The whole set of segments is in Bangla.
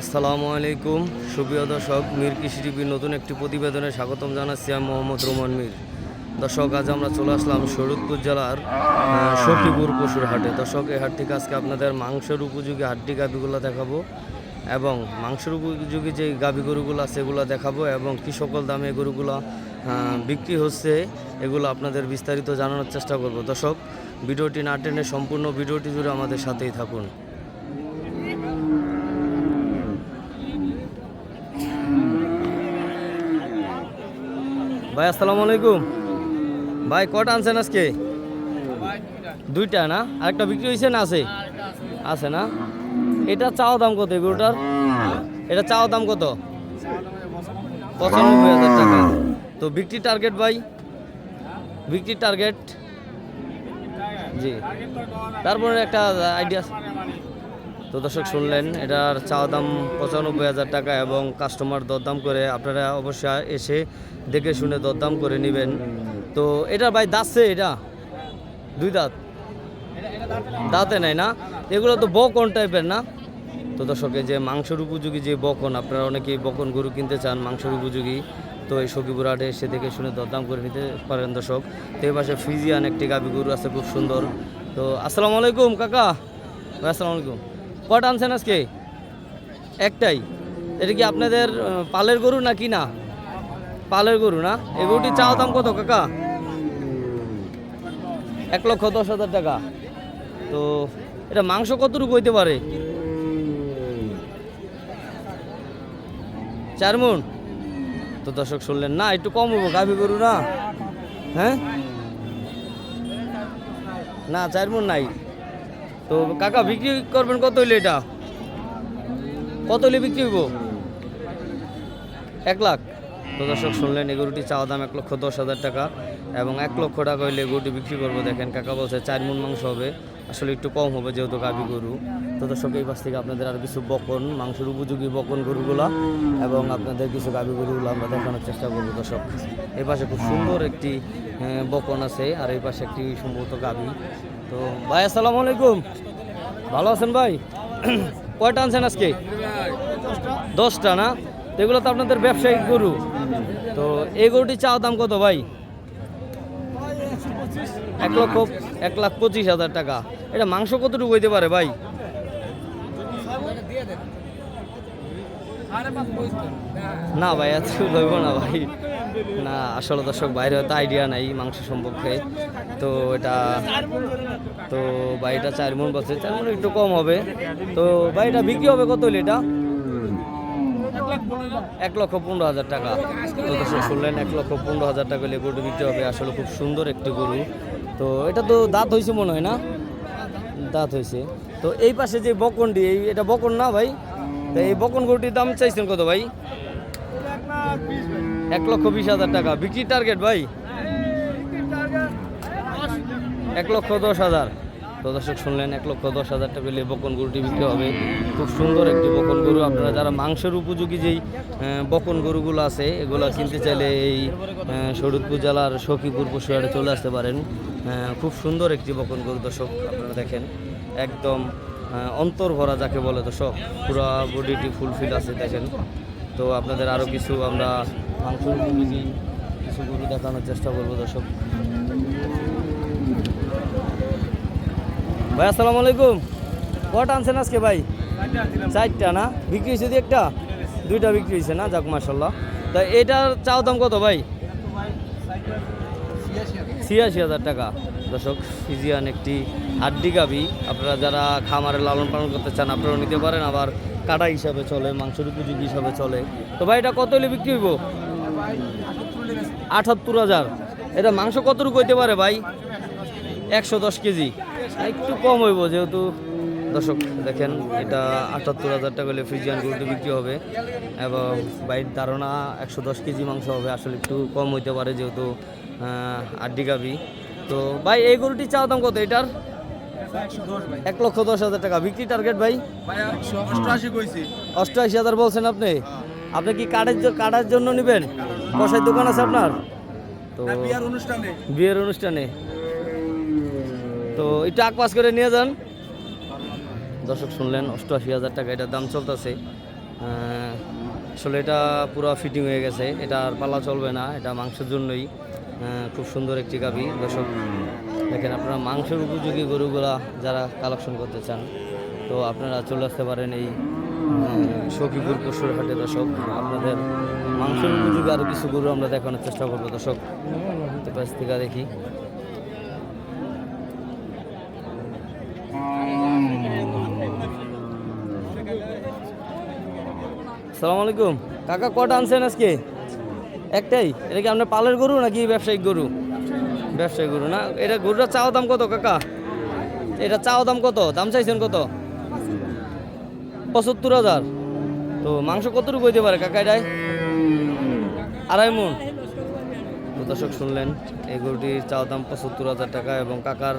আসসালামু আলাইকুম সুপ্রিয় দর্শক, মীর কৃষি টিভির নতুন একটি প্রতিবেদনে স্বাগতম জানাচ্ছি। আমি মোহাম্মদ রোমান মীর। দর্শক, আজ আমরা চলে আসলাম শরীয়তপুর জেলার সখীপুর পশুর হাটে। দর্শক, এই হাট থেকে আজকে আপনাদের মাংসের উপযোগী হাড্ডি গাভীগুলো দেখাবো এবং মাংসের উপযোগী যে গাভী গরুগুলো আছে এগুলো দেখাবো এবং কী সকল দামে গরুগুলো বিক্রি হচ্ছে এগুলো আপনাদের বিস্তারিত জানানোর চেষ্টা করব। দর্শক, ভিডিওটি না টেনে সম্পূর্ণ ভিডিওটি জুড়ে আমাদের সাথেই থাকুন। ভাই আসসালামু আলাইকুম। ভাই কটা আনছেন আজকে? দুইটা না? আরেকটা বিক্রি হয়েছে না? আছে আছে না? এটা চাওয়া দাম কত এগুলোটার? এটা চাওয়া দাম কত? 95,000 টাকা। তো বিক্রি টার্গেট ভাই? বিক্রির টার্গেট? জি, তারপরে একটা আইডিয়া। তো দর্শক, শুনলেন এটার চাওয়া দাম 95,000 টাকা এবং কাস্টমার দরদাম করে, আপনারা অবশ্যই এসে দেখে শুনে দরদাম করে নেবেন। তো এটা ভাই দাঁতছে? এটা দুই দাঁত? দাঁতে নাই না? এগুলো তো বকন টাইপের না? তো দর্শক, এই যে মাংসের উপযোগী যে বকন, আপনারা অনেকেই বকন গরু কিনতে চান মাংসের উপযোগী, তো এই সখীপুর হাটে এসে দেখে শুনে দরদাম করে নিতে পারেন। দর্শক, তো এই পাশে ফ্রিজিয়ান একটি গাভী গরু আছে, খুব সুন্দর। তো আসসালামু আলাইকুম কাকা। আসসালামু আলাইকুম। কটা আনছেন আজকে? একটাই? এটা কি আপনাদের পালের গরু নাকি? না পালের গরু না? এই গরুটি চাওয়া দাম কত কাকা? 1,10,000 টাকা। তো এটা মাংস কতটুকু হইতে পারে? 4 মণ? তো দর্শক, শুনলেন না, একটু কম হবো, গাভী গরু না? হ্যাঁ না, 4 মণ নাই। তো কাকা বিক্রি করবেন কত হইলে? এটা কত হইলে বিক্রি হইব? 1 লাখ? তো দর্শক, শুনলেন এই গরুটি চাওয়া দাম 1,10,000 টাকা এবং 1 লক্ষ টাকা হইলে গরুটি বিক্রি করবো। দেখেন কাকা বলছে 4 মণ মাংস হবে, আসলে একটু কম হবে যেহেতু গাভী গরু। তো দর্শক, এই পাশ থেকে আপনাদের আর কিছু বকন, মাংসের উপযোগী বকন গরুগুলা এবং আপনাদের কিছু গাভী গরুগুলো আমরা দেখানোর চেষ্টা করবো। দর্শক, এই পাশে খুব সুন্দর একটি বকন আছে আর এই পাশে একটি সম্ভবত গাভী। তো ভাই আসসালামু আলাইকুম। ভালো আছেন ভাই? কয়টা আনছেন আজকে? 10টা না? তো এগুলো তো আপনাদের ব্যবসায়িক গরু। তো এই গরুটি চাওয়া দাম কত ভাই? 1,25,000 টাকা। এটা মাংস কতটুকু হইতে পারে ভাই? না ভাই, এত লইব না ভাই, না আসলে দর্শক, বাইরে হয়তো আইডিয়া নাই মাংস সম্পর্কে। তো এটা তো ভাই এটা 4 মণ বলছে, 4 মণ একটু কম হবে। তো ভাই এটা বিক্রি হবে কত হলে? এটা 1,15,000 টাকা। তো দর্শক, শুনলেন 1,15,000 টাকা হলে গরু বিক্রি হবে। আসলে খুব সুন্দর একটি গরু। তো এটা তো দাঁত হয়েছে মনে হয় না? দাঁত হয়েছে। তো এই পাশে যে বকনটি, এটা বকন না ভাই? তো এই বকন গরুটির দাম চাইছেন কত ভাই? 1,20,000 টাকা। বিক্রি টার্গেট ভাই? 1,10,000। তো দর্শক, শুনলেন 1,10,000 টাকা হলে বকন গরুটি বিক্রি হবে। খুব সুন্দর একটি বকন গরু। আপনারা যারা মাংসের উপযোগী যেই বকন গরুগুলো আছে এগুলো কিনতে চাইলে এই শরীয়তপুর জেলার সখীপুর পশু হাটে চলে আসতে পারেন। খুব সুন্দর একটি বকন গরু। দর্শক, আপনারা দেখেন একদম অন্তর ভরা যাকে বলে। দর্শক, পুরো বডিটি ফুলফিল আছে দেখেন। তো আপনাদের আরও কিছু আমরা মাংসের উপযোগী কিছু গরু দেখানোর চেষ্টা করবো। দর্শক ভাই আসসালামু আলাইকুম। কটা আনছেন আজকে ভাই? 4টা না? বিক্রি হয়েছে? একটা 2টা বিক্রি হয়েছে না? যাক মাশাল্লাহ। তা এটার চাও দাম কত ভাই? 86,000 টাকা। দর্শক, ফিজিয়ান একটি হাড্ডি গাভী। আপনারা যারা খামারে লালন পালন করতে চান আপনারাও নিতে পারেন, আবার কাটা হিসাবে চলে, মাংসের উপযোগী হিসাবে চলে। তো ভাই এটা কত হলে বিক্রি হইব? 78,000। এটা মাংস কতটুকু হইতে পারে ভাই? 110 কেজি? একটু কম হইব যেহেতু। দর্শক দেখেন, এটা 78,000 টাকা হলে ফ্রিজিয়ান গরুটি বিক্রি হবে এবং বাইরের ধারণা 110 কেজি মাংস হবে। আসলে একটু কম হইতে পারে যেহেতু হাড্ডি গাভী। তো ভাই এই গরুটি চাওয়া দাম কত এটার? 1,10,000 টাকা। বিক্রি টার্গেট ভাই? 88,000 বলছেন আপনি? আপনি কি কাটার জন্য নেবেন? কষাই দোকান আছে আপনার? তো বিয়ের অনুষ্ঠানে তো একটু আকপাস করে নিয়ে যান। দর্শক শুনলেন 88,000 টাকা এটার দাম চলতেছে। আসলে এটা পুরো ফিটিং হয়ে গেছে, এটা আর পালা চলবে না, এটা মাংসের জন্যই। খুব সুন্দর একটি গাভী দর্শক। দেখেন আপনারা মাংসের উপযোগী গরুগুলা যারা কালেকশন করতে চান তো আপনারা চলে আসতে পারেন এই সখীপুর পশুর হাটে দর্শক। আপনাদের মাংসের উপযোগী আরও কিছু গরু আমরা দেখানোর চেষ্টা করবো দর্শক। তো কাছ থেকে দেখি। আসসালামু আলাইকুম কাকা, কটা আনছেন আজকে? একটাই? এটা কি আপনার পালের গরু নাকি ব্যবসায়িক গরু? ব্যবসায়িক গরু না? এটা গরুটার চাওয়া দাম কত কাকা? এটা চাওয়া দাম কত? দাম চাইছেন কত? ৭৫,০০০। তো মাংস কতটুকু হইতে পারে কাকা এটাই? 2.5 মণ। তো দর্শক শুনলেন, এই গরুটির চাওয়া দাম ৭৫,০০০ টাকা এবং কাকার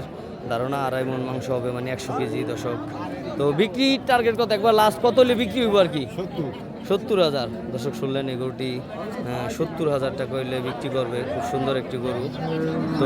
ধারণা 2.5 মণ মাংস হবে, মানে 100 কেজি দর্শক। তো বিক্রি টার্গেট কত? একবার লাস্ট কত হলে বিক্রি হইব আর কি? ৭০,০০০। দর্শক শুনলেন, এই গরুটি ৭০,০০০ টাকা হইলে বিক্রি করবে। খুব সুন্দর একটি গরু। তো